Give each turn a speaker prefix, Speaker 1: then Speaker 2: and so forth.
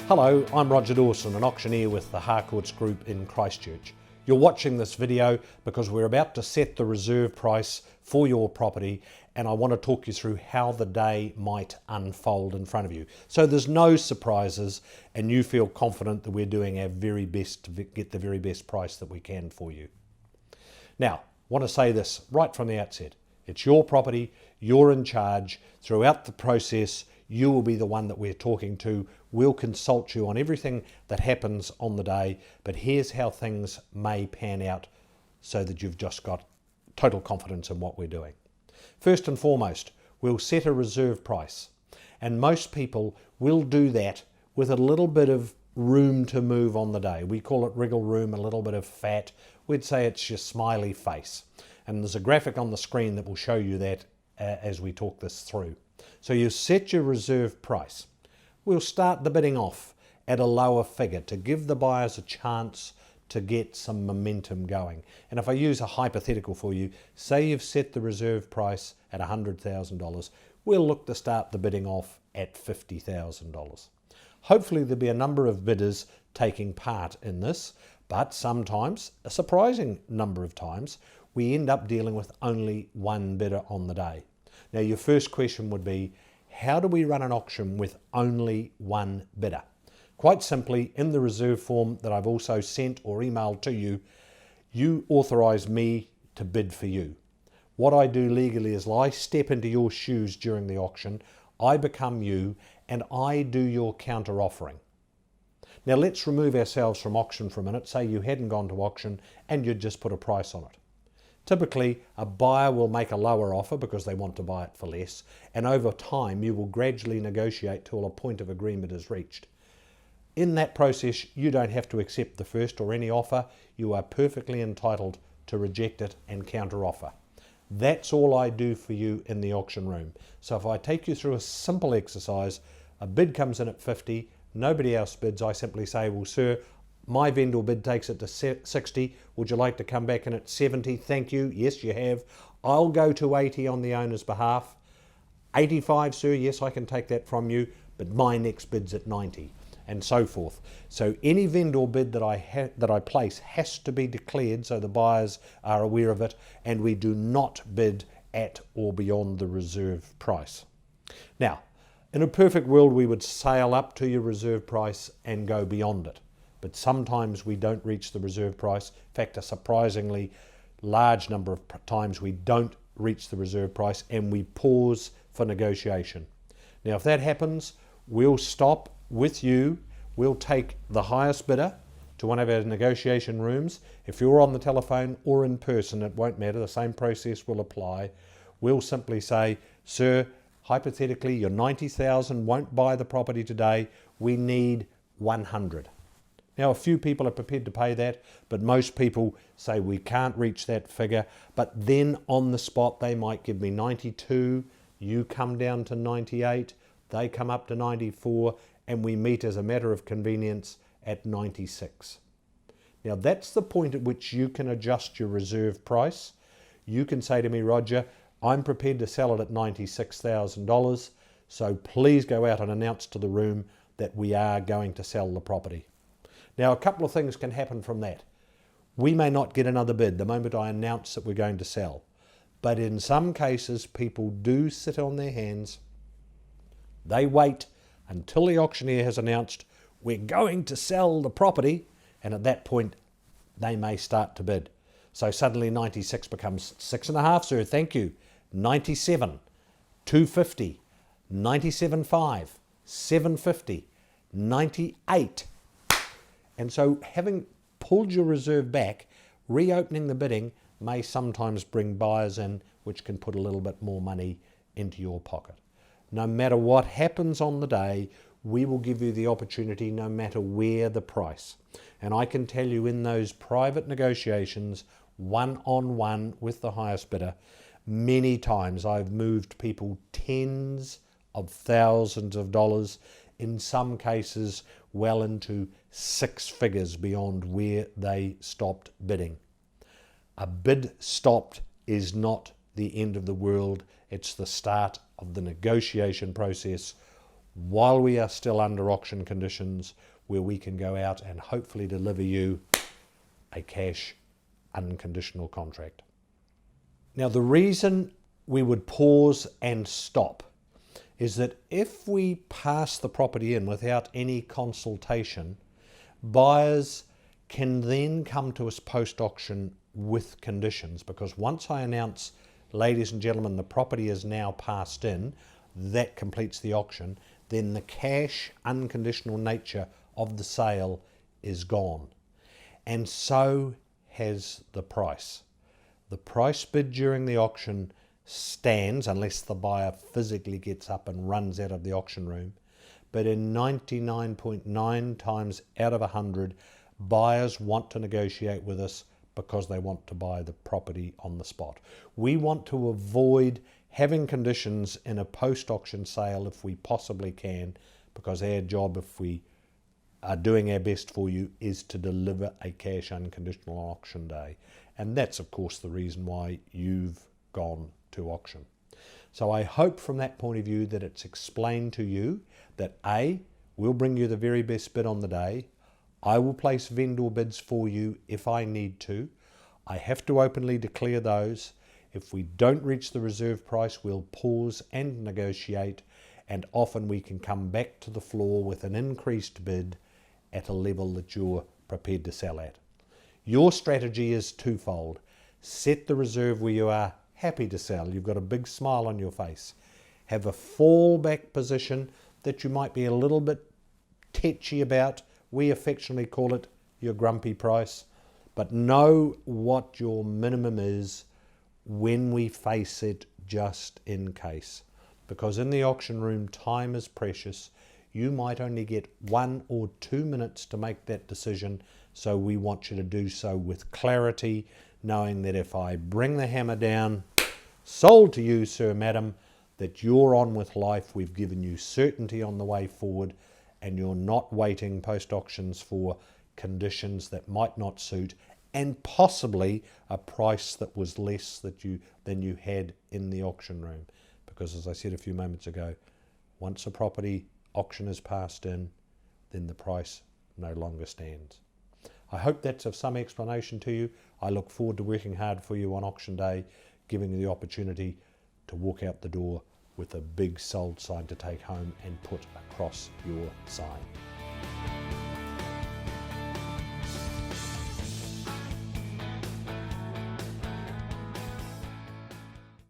Speaker 1: Hello, I'm Roger Dawson, an auctioneer with the Harcourts Group in Christchurch. You're watching this video because we're about to set the reserve price for your property, and I want to talk you through how the day might unfold in front of you. So there's no surprises and you feel confident that we're doing our very best to get the very best price that we can for you. Now, I want to say this right from the outset. It's your property, you're in charge. Throughout the process, you will be the one that we're talking to. We'll consult you on everything that happens on the day, but here's how things may pan out so that you've just got total confidence in what we're doing. First and foremost, we'll set a reserve price, and most people will do that with a little bit of room to move on the day. We call it wriggle room, a little bit of fat. We'd say it's your smiley face. And there's a graphic on the screen that will show you that as we talk this through. So you set your reserve price. We'll start the bidding off at a lower figure to give the buyers a chance to get some momentum going. And if I use a hypothetical for you, say you've set the reserve price at $100,000, we'll look to start the bidding off at $50,000. Hopefully there'll be a number of bidders taking part in this, but sometimes, a surprising number of times, we end up dealing with only one bidder on the day. Now your first question would be, how do we run an auction with only one bidder? Quite simply, in the reserve form that I've also sent or emailed to you, you authorise me to bid for you. What I do legally is I step into your shoes during the auction, I become you, and I do your counter offering. Now let's remove ourselves from auction for a minute. Say you hadn't gone to auction and you'd just put a price on it. Typically, a buyer will make a lower offer because they want to buy it for less, and over time you will gradually negotiate till a point of agreement is reached. In that process, you don't have to accept the first or any offer. You are perfectly entitled to reject it and counter offer. That's all I do for you in the auction room. So if I take you through a simple exercise, a bid comes in at 50, nobody else bids, I simply say, well sir, my vendor bid takes it to 60. Would you like to come back in at 70? Thank you. Yes, you have. I'll go to 80 on the owner's behalf. 85, sir. Yes, I can take that from you, but my next bid's at 90, and so forth. So any vendor bid that I place has to be declared so the buyers are aware of it, and we do not bid at or beyond the reserve price. Now, in a perfect world, we would sail up to your reserve price and go beyond it. But sometimes we don't reach the reserve price. In fact, a surprisingly large number of times we don't reach the reserve price and we pause for negotiation. Now, if that happens, we'll stop with you. We'll take the highest bidder to one of our negotiation rooms. If you're on the telephone or in person, it won't matter. The same process will apply. We'll simply say, sir, hypothetically, your 90,000 won't buy the property today. We need 100. Now, a few people are prepared to pay that, but most people say we can't reach that figure. But then on the spot, they might give me 92, you come down to 98, they come up to 94, and we meet as a matter of convenience at 96. Now, that's the point at which you can adjust your reserve price. You can say to me, Roger, I'm prepared to sell it at $96,000, so please go out and announce to the room that we are going to sell the property. Now, a couple of things can happen from that. We may not get another bid the moment I announce that we're going to sell. But in some cases, people do sit on their hands. They wait until the auctioneer has announced, we're going to sell the property. And at that point, they may start to bid. So suddenly 96 becomes 6.5, sir, thank you. 97, 250, 97.5, 750, 98. And so having pulled your reserve back, reopening the bidding may sometimes bring buyers in, which can put a little bit more money into your pocket. No matter what happens on the day, we will give you the opportunity no matter where the price. And I can tell you in those private negotiations, one-on-one with the highest bidder, many times I've moved people tens of thousands of dollars, in some cases well into 6 figures beyond where they stopped bidding. A bid stopped is not the end of the world. It's the start of the negotiation process while we are still under auction conditions, where we can go out and hopefully deliver you a cash unconditional contract. Now, the reason we would pause and stop is that if we pass the property in without any consultation, buyers can then come to us post-auction with conditions, because once I announce, ladies and gentlemen, the property is now passed in, that completes the auction, then the cash unconditional nature of the sale is gone. And so has the price. The price bid during the auction stands unless the buyer physically gets up and runs out of the auction room. But in 99.9 times out of 100, buyers want to negotiate with us because they want to buy the property on the spot. We want to avoid having conditions in a post-auction sale if we possibly can, because our job, if we are doing our best for you, is to deliver a cash unconditional on auction day. And that's, of course, the reason why you've gone to auction. So I hope from that point of view that it's explained to you that A, we'll bring you the very best bid on the day. I will place vendor bids for you if I need to. I have to openly declare those. If we don't reach the reserve price, we'll pause and negotiate, and often we can come back to the floor with an increased bid at a level that you're prepared to sell at. Your strategy is twofold. Set the reserve where you are happy to sell. You've got a big smile on your face. Have a fallback position that you might be a little bit tetchy about. We affectionately call it your grumpy price. But know what your minimum is when we face it, just in case. Because in the auction room, time is precious. You might only get 1 or 2 minutes to make that decision. So we want you to do so with clarity, knowing that if I bring the hammer down, sold to you, sir, madam, that you're on with life. We've given you certainty on the way forward, and you're not waiting post-auctions for conditions that might not suit, and possibly a price that was less than you had in the auction room. Because as I said a few moments ago, once a property auction is passed in, then the price no longer stands. I hope that's of some explanation to you. I look forward to working hard for you on auction day, giving you the opportunity to walk out the door with a big sold sign to take home and put across your sign.